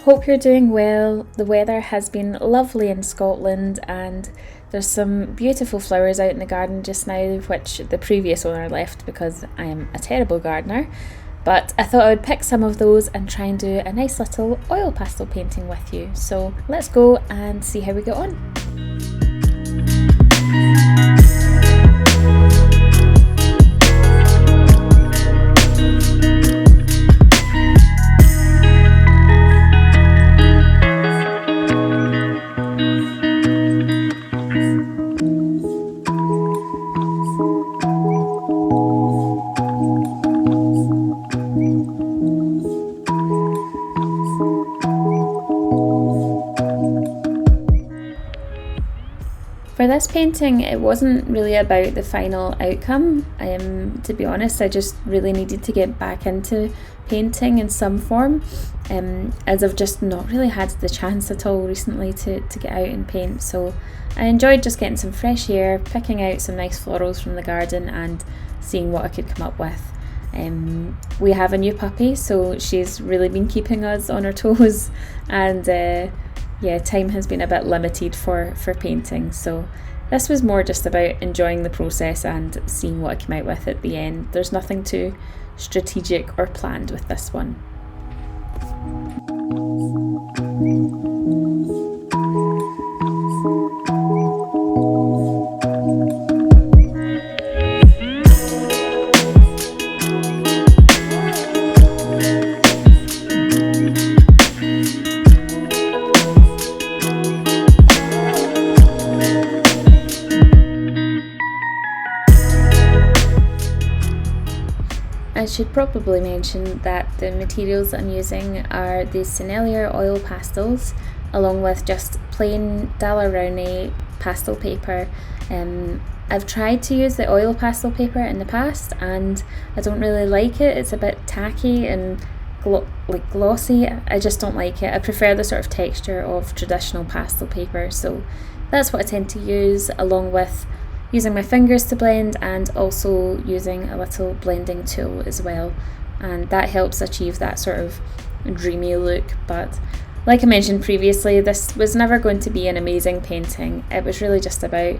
Hope you're doing well. The weather has been lovely in Scotland and there's some beautiful flowers out in the garden just now, which the previous owner left because I am a terrible gardener. But I thought I would pick some of those and try and do a nice little oil pastel painting with you. So let's go and see how we get on. For this painting, it wasn't really about the final outcome. To be honest, I just really needed to get back into painting in some form, as I've just not really had the chance at all recently to get out and paint. So I enjoyed just getting some fresh air, picking out some nice florals from the garden and seeing what I could come up with. We have a new puppy, so she's really been keeping us on our toes, and time has been a bit limited for painting, so this was more just about enjoying the process and seeing what I came out with at the end. There's nothing too strategic or planned with this one. I should probably mention that the materials I'm using are the Sennelier Oil Pastels, along with just plain Rowney pastel paper. I've tried to use the oil pastel paper in the past and I don't really like it. It's a bit tacky and glossy. I just don't like it. I prefer the sort of texture of traditional pastel paper, so that's what I tend to use, along with using my fingers to blend and also using a little blending tool as well, and that helps achieve that sort of dreamy look. But like I mentioned previously, this was never going to be an amazing painting. It was really just about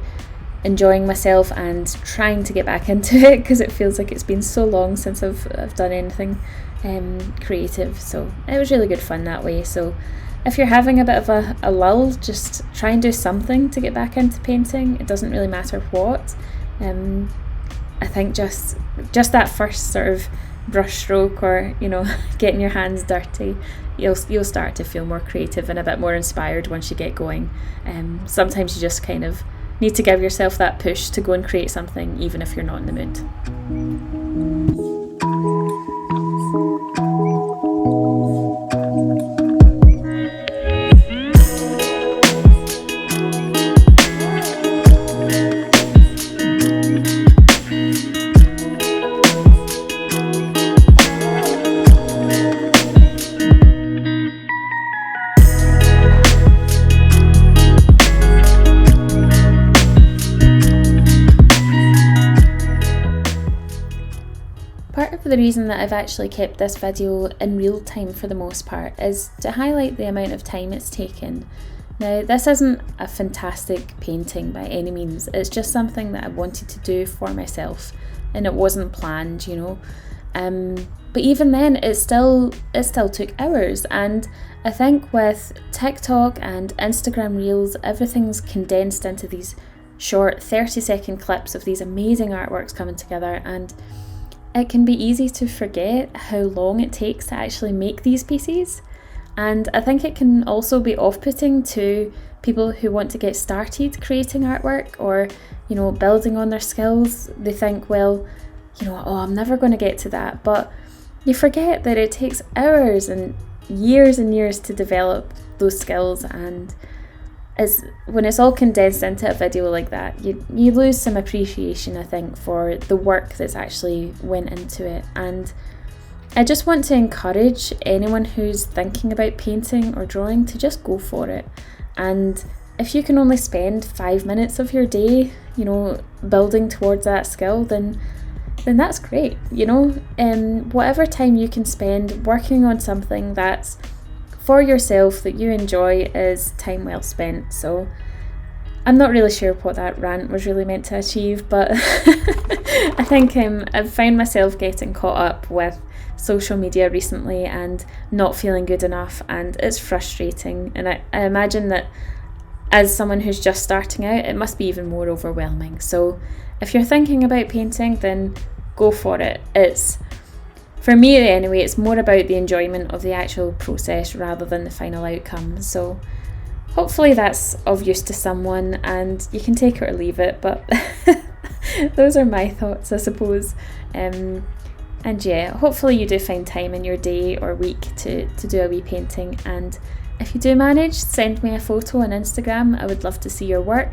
enjoying myself and trying to get back into it, because it feels like it's been so long since I've done anything creative, so it was really good fun that way. So if you're having a bit of a lull, just try and do something to get back into painting. It doesn't really matter what. I think just that first sort of brush stroke, or getting your hands dirty, you'll start to feel more creative and a bit more inspired once you get going. Sometimes you just kind of need to give yourself that push to go and create something, even if you're not in the mood. Part of the reason that I've actually kept this video in real time for the most part is to highlight the amount of time it's taken. Now, this isn't a fantastic painting by any means, it's just something that I wanted to do for myself and it wasn't planned, but even then it still took hours, and I think with TikTok and Instagram Reels, everything's condensed into these short 30-second clips of these amazing artworks coming together, and it can be easy to forget how long it takes to actually make these pieces. And I think it can also be off-putting to people who want to get started creating artwork, or building on their skills. They think, well, I'm never going to get to that, but you forget that it takes hours and years to develop those skills, and when it's all condensed into a video like that, you lose some appreciation, I think, for the work that's actually went into it. And I just want to encourage anyone who's thinking about painting or drawing to just go for it. And if you can only spend 5 minutes of your day, building towards that skill, then that's great. Whatever time you can spend working on something that's for yourself that you enjoy is time well spent. So I'm not really sure what that rant was really meant to achieve, but I think I've found myself getting caught up with social media recently and not feeling good enough, and it's frustrating. And I imagine that as someone who's just starting out, it must be even more overwhelming. So if you're thinking about painting, then go for it. For me anyway, it's more about the enjoyment of the actual process rather than the final outcome. So hopefully that's of use to someone, and you can take it or leave it, but those are my thoughts, I suppose. And yeah, hopefully you do find time in your day or week to do a wee painting, and if you do manage, send me a photo on Instagram. I would love to see your work.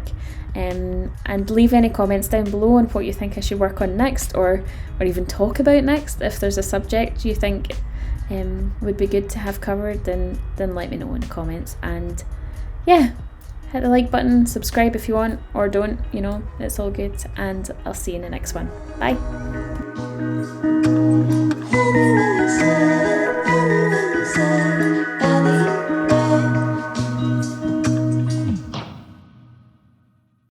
And leave any comments down below on what you think I should work on next, or even talk about next. If there's a subject you think would be good to have covered, then let me know in the comments. And yeah, hit the like button, subscribe if you want, or don't, it's all good, and I'll see you in the next one. Bye. Sennelier